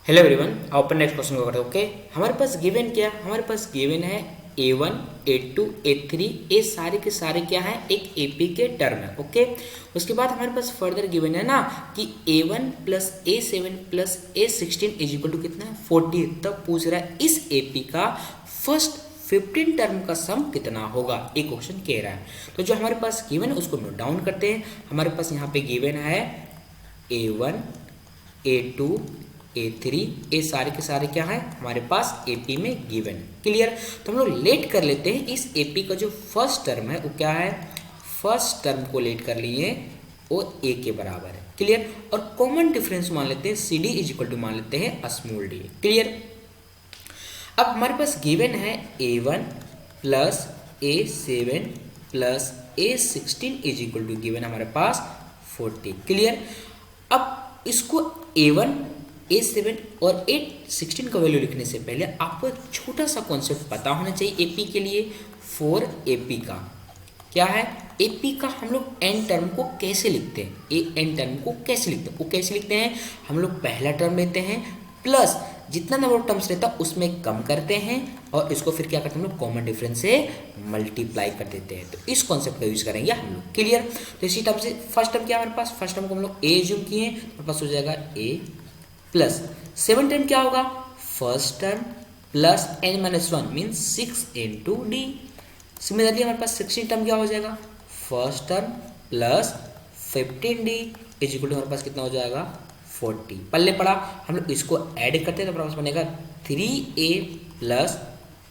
Hello everyone, open next question को करते हैं। ओके, हमारे पास गिवन क्या, हमारे पास गिवन है A1 A2 A3, ये सारे के सारे क्या है, एक AP के टर्म है। ओके, उसके बाद हमारे पास फर्दर गिवन है ना कि A1 plus A7 plus A16 is equal to कितना है 40। तब पूछ रहा है इस AP का फर्स्ट 15 टर्म का सम कितना होगा, एक क्वेश्चन कह रहा है। तो जो हमारे पास गिवन है उसको नोट डाउन करते हैं। हमारे पास यहाँ पे गिवन है A1 A2 A3, ये सारे के सारे क्या है हमारे पास AP में गिवन। क्लियर, तो हम लोग लेट कर लेते हैं इस AP का जो फर्स्ट टर्म है वो क्या है, फर्स्ट टर्म को लेट कर लिए वो A के बराबर है। क्लियर, और कॉमन डिफरेंस मान लेते हैं CD इज इक्वल टू मान लेते हैं स्मॉल d। क्लियर, अब हमारे पास गिवन है A1 plus A7 plus A16 is equal to given हमारे पास 40। क्लियर, अब इसको A1 A7 और A16 का वैल्यू लिखने से पहले आपको एक छोटा सा कॉन्सेप्ट पता होना चाहिए AP के लिए। फॉर AP का क्या है, AP का हम लोग n टर्म को कैसे लिखते हैं, n टर्म को कैसे लिखते हैं, वो कैसे लिखते हैं, हम लोग पहला टर्म लेते हैं प्लस जितना नंबर ऑफ टर्म्स रहता है उसमें कम करते हैं और इसको फिर क्या करते हैं हम लोग कॉमन डिफरेंस से मल्टीप्लाई कर देते हैं। तो इस कॉन्सेप्ट का यूज करेंगे हम लोग। क्लियर, तो इसी टर्म से फर्स्ट टर्म क्या हमारे पास, फर्स्ट टर्म को हम लोग A जूम किए हैं, हमारे पास हो जाएगा A प्लस 7 टर्म क्या होगा, first term plus n-1 means 6 into D. Similarly हमारे पास 16 टर्म क्या हो जाएगा, first term plus 15d is equal to हमारे पास कितना हो जाएगा 40। पल्ले पड़ा, हम लोग इसको ऐड करते हैं तो हमारे पास बनेगा 3a plus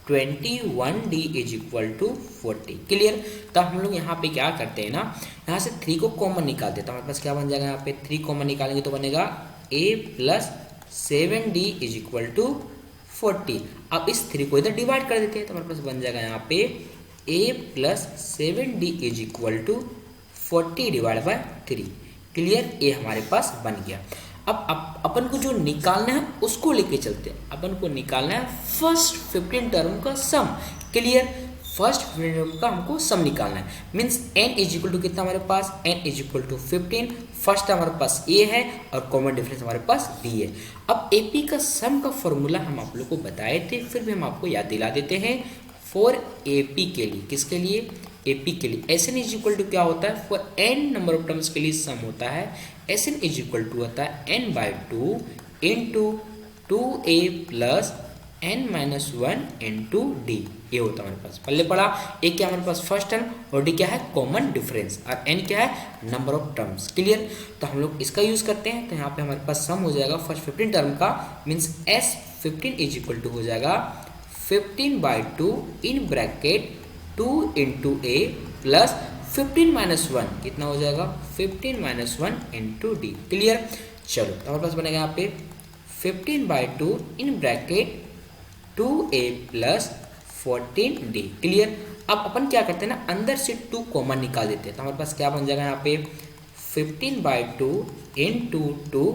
21d is equal to 40। Clear, तब हम लोग यहाँ पे क्या करते हैं ना, यहाँ से 3 को कॉमन निकाल देता हूँ, हमारे पास क्या बन जाएगा, यहाँ पे 3 कॉमन निकालेंगे तो बनेगा a plus 7d is equal to 40। अब इस 3 को इधर डिवाइड कर देते हैं तो हमारे पास बन जाएगा यहाँ पे a plus 7d is equal to 40 divide by 3। Clear, ये हमारे पास बन गया। अब अपन को जो निकालना है उसको लेके चलते हैं। अपन को निकालना है फर्स्ट 15 टर्म का सम। क्लियर, फर्स्ट 15 टर्म का हमको सम निकालना है, means n is equal to कितना हमारे पास, n is equal to 15। First हमारे पास a है और कॉमन डिफरेंस हमारे पास d है। अब AP का सम का फॉर्मूला हम आप लोग को बताए थे, फिर भी हम आपको याद दिला देते हैं। फॉर AP के लिए, किसके लिए, AP के लिए Sn इज इक्वल टू क्या होता है, for n number of terms के लिए सम होता है Sn इज इक्वल टू होता है n/2 into 2a plus n-1 into d। ये होता है हमारे पास, पल्ले पड़ा, a क्या हमारे पास फर्स्ट टर्म और d क्या है कॉमन डिफरेंस और n क्या है नंबर ऑफ टर्म्स। क्लियर, तो हम लोग इसका यूज करते हैं तो यहाँ पे हमारे पास सम हो जाएगा फर्स्ट 15 टर्म का, means S15 is equal to हो जाएगा 15/2 in bracket 2 into a plus 15-1 कितना हो जाएगा 15-1 इंटू डी। क्लियर, चलो तो हमारे पास बनेगा यहाँ पे 15/2 in bracket 2a plus 14d। Clear, अब अपन क्या करते हैं ना, अंदर से 2 कॉमन निकाल देते हैं तो हमारे पास क्या बन जाएगा यहाँ पे 15/2 into 2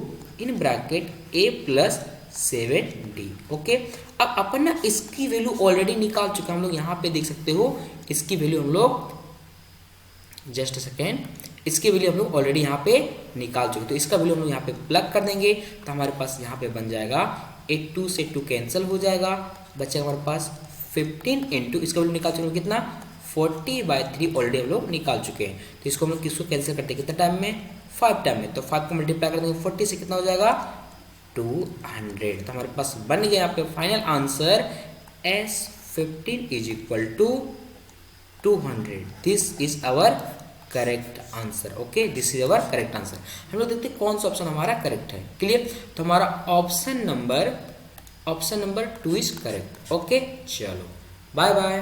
in bracket a plus 7d। Okay, अब अपन ना इसकी वैल्यू ऑलरेडी निकाल चुके हैं, हम लोग यहाँ पे देख सकते हो इसकी वैल्यू हम लोग, जस्ट सेकेंड, इसकी वैल्यू हम लोग ऑलरेडी यहाँ पे निकाल चुके, तो इसका वैल्यू हम लोग यहाँ पे प्लग कर देंगे तो हमारे पास यहाँ पे बन जाएगा 2 से 2 कैंसिल हो जाएगा, बचेगा हमारे पास 15 इंटू इसका वैल्यू निकाल चुके कितना 40/3 ऑलरेडी हम लोग निकाल चुके हैं। तो इसको हम लोग किसको कैंसिल करते हैं कितना टाइम में, 5 टाइम में, तो 5 को मल्टीप्लाई कर देंगे 40 से कितना हो जाएगा 200। तो हमारे पास बन गया यहाँ पे final answer S15 is equal to 200। This is our correct answer. Okay, this is our correct answer. हम लोग देखते हैं कौन सा ऑप्शन हमारा करेक्ट है। क्लियर, तो हमारा option number 2 is correct. Okay, चलो बाय बाय।